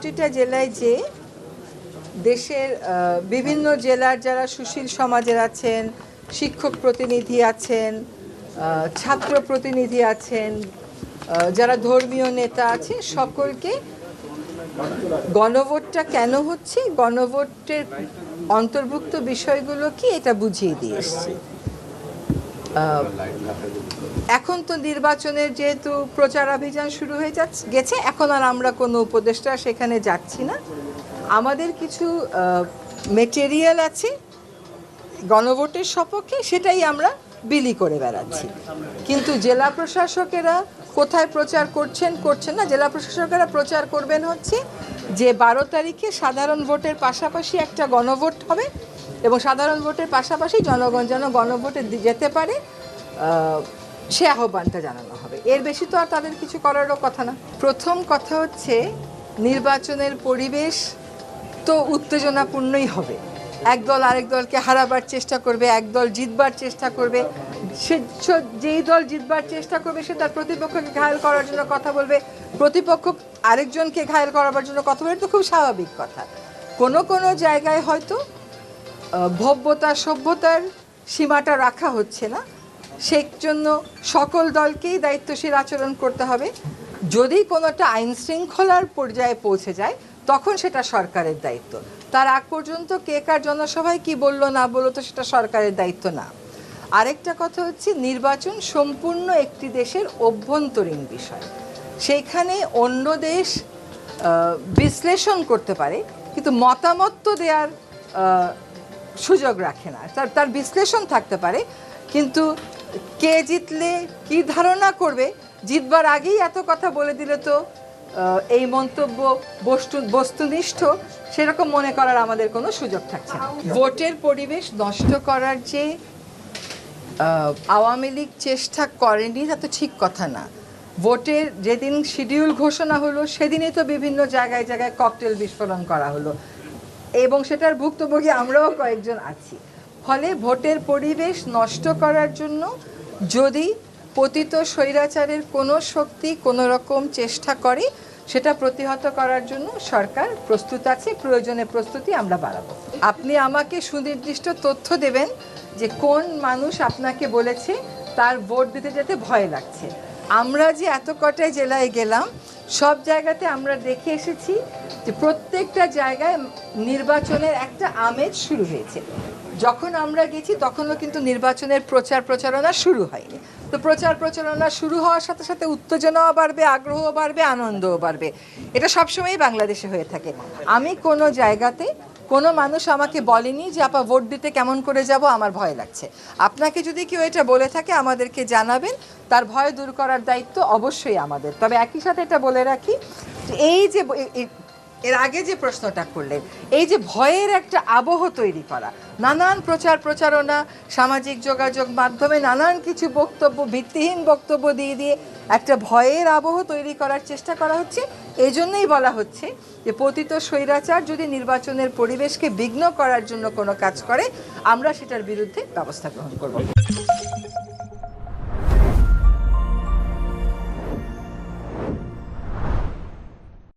৬৭টা জেলায় যে দেশের বিভিন্ন জেলার যারা সুশীল সমাজের আছেন, শিক্ষক প্রতিনিধি আছেন, ছাত্র প্রতিনিধি আছেন, যারা ধর্মীয় নেতা আছে, সকলকে গণভোটটা কেন হচ্ছে, গণভোটের অন্তর্ভুক্ত বিষয়গুলো কি, এটা বুঝিয়ে দিয়ে এসছি। এখন তো নির্বাচনের যেহেতু প্রচারাভিযান শুরু হয়ে গেছে, এখন আর আমরা কোনো উপদেষ্টা সেখানে যাচ্ছি না। আমাদের কিছু মেটেরিয়াল আছে গণভোটের সপক্ষে, সেটাই আমরা বিলি করে বেড়াচ্ছি। কিন্তু জেলা প্রশাসকেরা কোথায় প্রচার করছেন না। জেলা প্রশাসকেরা প্রচার করবেন হচ্ছে যে 12 তারিখে সাধারণ ভোটের পাশাপাশি একটা গণভোট হবে এবং সাধারণ ভোটের পাশাপাশি জনগণ যেন গণভোটে যেতে পারে সে আহ্বানটা জানানো হবে। এর বেশি তো আর তাদের কিছু করারও কথা না। প্রথম কথা হচ্ছে নির্বাচনের পরিবেশ তো উত্তেজনাপূর্ণই হবে। একদল আরেক দলকে হারাবার চেষ্টা করবে, একদল জিতবার চেষ্টা করবে। সে যেই দল জিতবার চেষ্টা করবে সে তার প্রতিপক্ষকে ঘায়েল করার জন্য কথা বলবে, প্রতিপক্ষ আরেকজনকে ঘায়েল করাবার জন্য কথা বলবে। তো খুব স্বাভাবিক কথা। কোনো জায়গায় হয়তো ভব্যতা সভ্যতার সীমাটা রাখা হচ্ছে না, সেই জন্য সকল দলকেই দায়িত্বশীল আচরণ করতে হবে। যদি কোনোটা আইন শৃঙ্খলার পর্যায়ে পৌঁছে যায় তখন সেটা সরকারের দায়িত্ব। তার আগ পর্যন্ত কে কার জনসভায় কি বললো না বললো তো সেটা সরকারের দায়িত্ব না। আরেকটা কথা হচ্ছে নির্বাচন সম্পূর্ণ একটি দেশের অভ্যন্তরীণ বিষয়। সেইখানে অন্য দেশ বিশ্লেষণ করতে পারে কিন্তু মতামত তো দেওয়ার সুযোগ রাখে না। তার বিশ্লেষণ থাকতে পারে কিন্তু কে জিতলে কি ধারণা করবে, জিতবার আগেই এত কথা বলে দিলে তো এই মন্তব্য বস্তুনিষ্ঠ সেরকম মনে করার আমাদের কোনো সুযোগ থাকছে না। ভোটের পরিবেশ নষ্ট করার যে আওয়ামী লীগ চেষ্টা করেনি তা তো ঠিক কথা না। ভোটের যেদিন শিডিউল ঘোষণা হলো সেদিনই তো বিভিন্ন জায়গায় ককটেল বিস্ফোরণ করা হলো এবং সেটার ভুক্তভোগী আমরাও কয়েকজন আছি। ফলে ভোটের পরিবেশ নষ্ট করার জন্য যদি পতিত স্বৈরাচারের কোনো শক্তি কোনো রকম চেষ্টা করে সেটা প্রতিহত করার জন্য সরকার প্রস্তুত আছে। প্রয়োজনে প্রস্তুতি আমরা বাড়াবো। আপনি আমাকে সুনির্দিষ্ট তথ্য দেবেন যে কোন মানুষ আপনাকে বলেছে তার ভোট দিতে যেতে ভয় লাগছে। আমরা যে এত কটায় জেলায় গেলাম সব জায়গাতে আমরা দেখে এসেছি যে প্রত্যেকটা জায়গায় নির্বাচনের একটা আমেজ শুরু হয়েছে। যখন আমরা গেছি তখনও কিন্তু নির্বাচনের প্রচারণা শুরু হয়নি। তো প্রচারণা শুরু হওয়ার সাথে সাথে উত্তেজনাও বাড়বে, আগ্রহও বাড়বে, আনন্দও বাড়বে। এটা সবসময়ই বাংলাদেশে হয়ে থাকে। আমি কোনো জায়গাতে কোনো মানুষ আমাকে বলেনি যে আপা ভোট দিতে কেমন করে যাব, আমার ভয় লাগছে। আপনাকে যদি কেউ এটা বলে থাকে আমাদেরকে জানাবেন, তার ভয় দূর করার দায়িত্ব অবশ্যই আমাদের। তবে একই সাথে এটা বলে রাখি যে এই যে এর আগে যে প্রশ্নটা করলেন, এই যে ভয়ের একটা আবহ তৈরি করা, নানান প্রচারণা, সামাজিক যোগাযোগ মাধ্যমে নানান কিছু বক্তব্য, ভিত্তিহীন বক্তব্য দিয়ে একটা ভয়ের আবহ তৈরি করার চেষ্টা করা হচ্ছে। এই জন্যই বলা হচ্ছে যে পতিত স্বৈরাচার যদি নির্বাচনের পরিবেশকে বিঘ্ন করার জন্য কোনো কাজ করে আমরা সেটার বিরুদ্ধে ব্যবস্থা গ্রহণ করব।